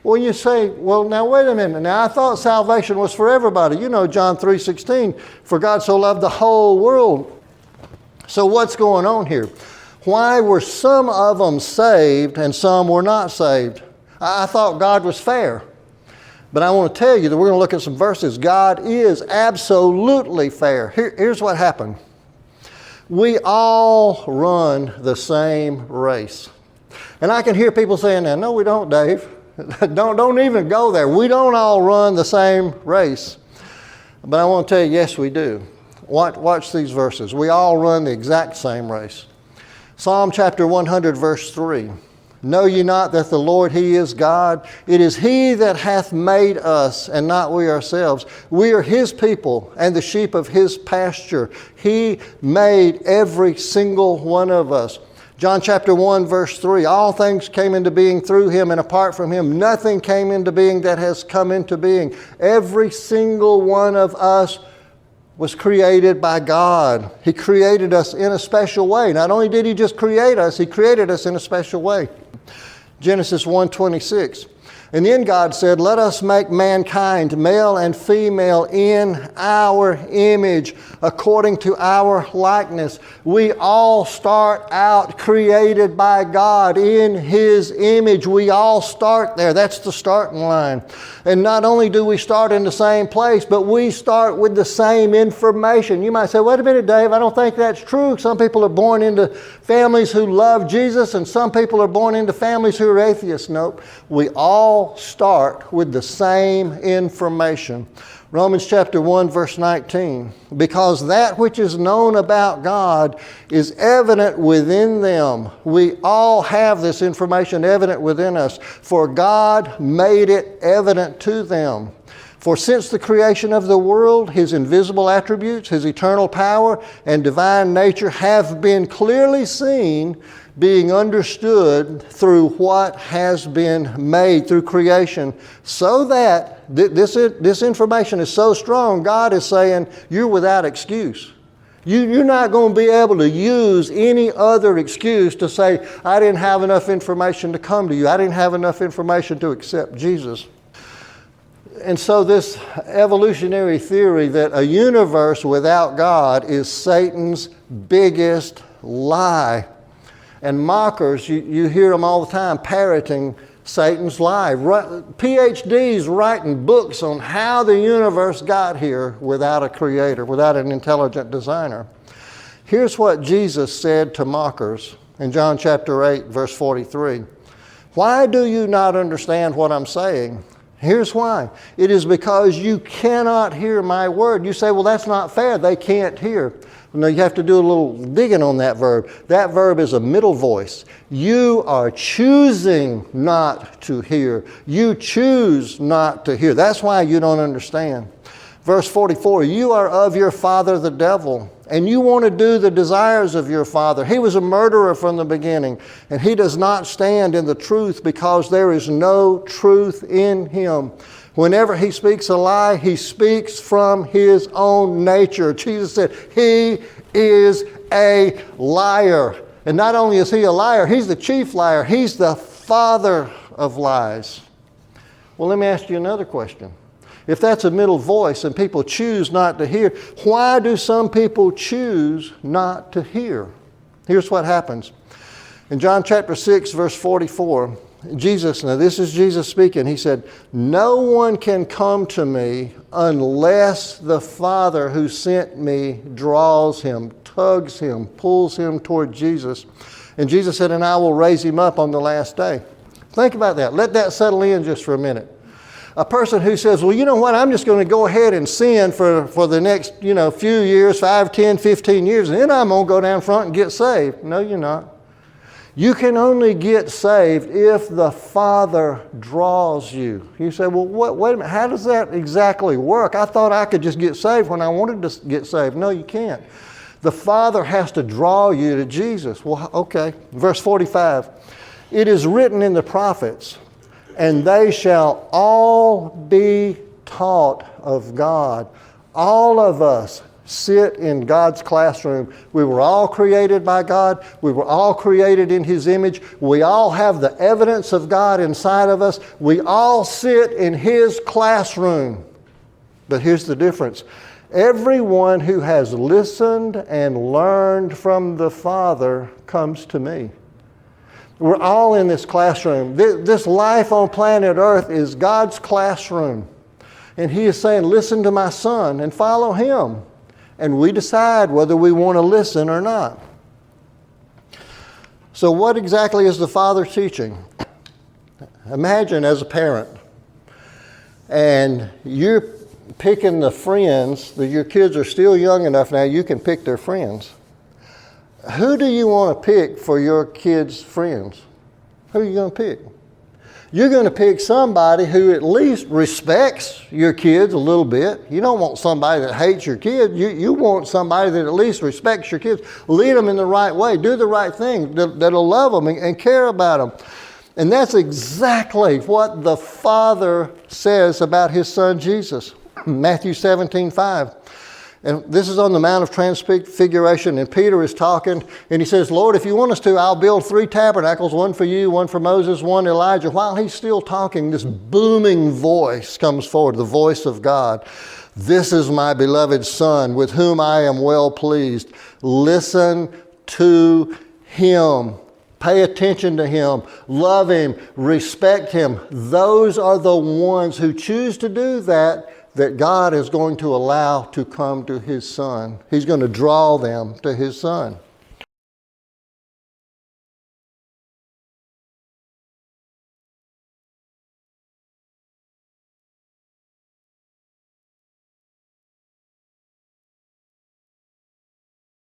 Well, you say, well, now wait a minute. Now I thought salvation was for everybody. You know John 3:16, for God so loved the whole world. So what's going on here? Why were some of them saved and some were not saved? I thought God was fair. But I want to tell you that we're going to look at some verses. God is absolutely fair. Here's what happened. We all run the same race. And I can hear people saying, no, we don't, Dave. Don't even go there. We don't all run the same race. But I want to tell you, yes, we do. Watch these verses. We all run the exact same race. Psalm chapter 100, verse 3. Know ye not that the Lord, He is God? It is He that hath made us, and not we ourselves. We are His people, and the sheep of His pasture. He made every single one of us. John chapter 1, verse 3. All things came into being through Him, and apart from Him, nothing came into being that has come into being. Every single one of us was created by God. He created us in a special way. Not only did He just create us, He created us in a special way. Genesis 1:26. And then God said, let us make mankind male and female in our image, according to our likeness. We all start out created by God in His image. We all start there. That's the starting line. And not only do we start in the same place, but we start with the same information. You might say, wait a minute, Dave, I don't think that's true. Some people are born into families who love Jesus, and some people are born into families who are atheists. Nope. We all start with the same information. Romans chapter 1, verse 19. Because that which is known about God is evident within them. We all have this information evident within us, for God made it evident to them. For since the creation of the world, His invisible attributes, His eternal power, and divine nature have been clearly seen, being understood through what has been made, through creation, so that this information is so strong, God is saying, you're without excuse. You're not going to be able to use any other excuse to say, I didn't have enough information to come to you. I didn't have enough information to accept Jesus. And so this evolutionary theory that a universe without God is Satan's biggest lie. And mockers, you hear them all the time parroting Satan's lie. PhDs writing books on how the universe got here without a creator, without an intelligent designer. Here's what Jesus said to mockers in John chapter 8, verse 43. Why do you not understand what I'm saying? Here's why. It is because you cannot hear my word. You say, well, that's not fair. They can't hear. No, you have to do a little digging on that verb. That verb is a middle voice. You are choosing not to hear. You choose not to hear. That's why you don't understand. Verse 44, you are of your father the devil, and you want to do the desires of your father. He was a murderer from the beginning, and he does not stand in the truth because there is no truth in him. Whenever he speaks a lie, he speaks from his own nature. Jesus said, he is a liar. And not only is he a liar, he's the chief liar. He's the father of lies. Well, let me ask you another question. If that's a middle voice and people choose not to hear, why do some people choose not to hear? Here's what happens. In John chapter 6, verse 44, now this is Jesus speaking. He said, no one can come to me unless the Father who sent me draws him, tugs him, pulls him toward Jesus. And Jesus said, and I will raise him up on the last day. Think about that. Let that settle in just for a minute. A person who says, well, you know what, I'm just going to go ahead and sin for the next, few years, 5, 10, 15 years, and then I'm going to go down front and get saved. No, you're not. You can only get saved if the Father draws you. You say, well, wait a minute, how does that exactly work? I thought I could just get saved when I wanted to get saved. No, you can't. The Father has to draw you to Jesus. Well, okay. Verse 45, it is written in the prophets, and they shall all be taught of God. All of us, sit in God's classroom. We were all created by God. We were all created in His image. We all have the evidence of God inside of us. We all sit in His classroom. But here's the difference. Everyone who has listened and learned from the Father comes to me. We're all in this classroom. This life on planet Earth is God's classroom. And He is saying, listen to my Son and follow Him. And we decide whether we want to listen or not. So what exactly is the Father teaching? Imagine as a parent, and you're picking the friends, that your kids are still young enough now you can pick their friends. Who do you want to pick for your kids' friends? Who are you going to pick? You're going to pick somebody who at least respects your kids a little bit. You don't want somebody that hates your kids. You want somebody that at least respects your kids. Lead them in the right way. Do the right thing. That'll love them and care about them. And that's exactly what the Father says about His Son Jesus. Matthew 17:5. And this is on the Mount of Transfiguration, and Peter is talking, and he says, Lord, if you want us to, I'll build 3 tabernacles, one for you, one for Moses, one Elijah. While he's still talking, this booming voice comes forward, the voice of God. This is my beloved Son, with whom I am well pleased. Listen to Him. Pay attention to Him. Love Him. Respect Him. Those are the ones who choose to do that God is going to allow to come to His Son. He's going to draw them to His Son.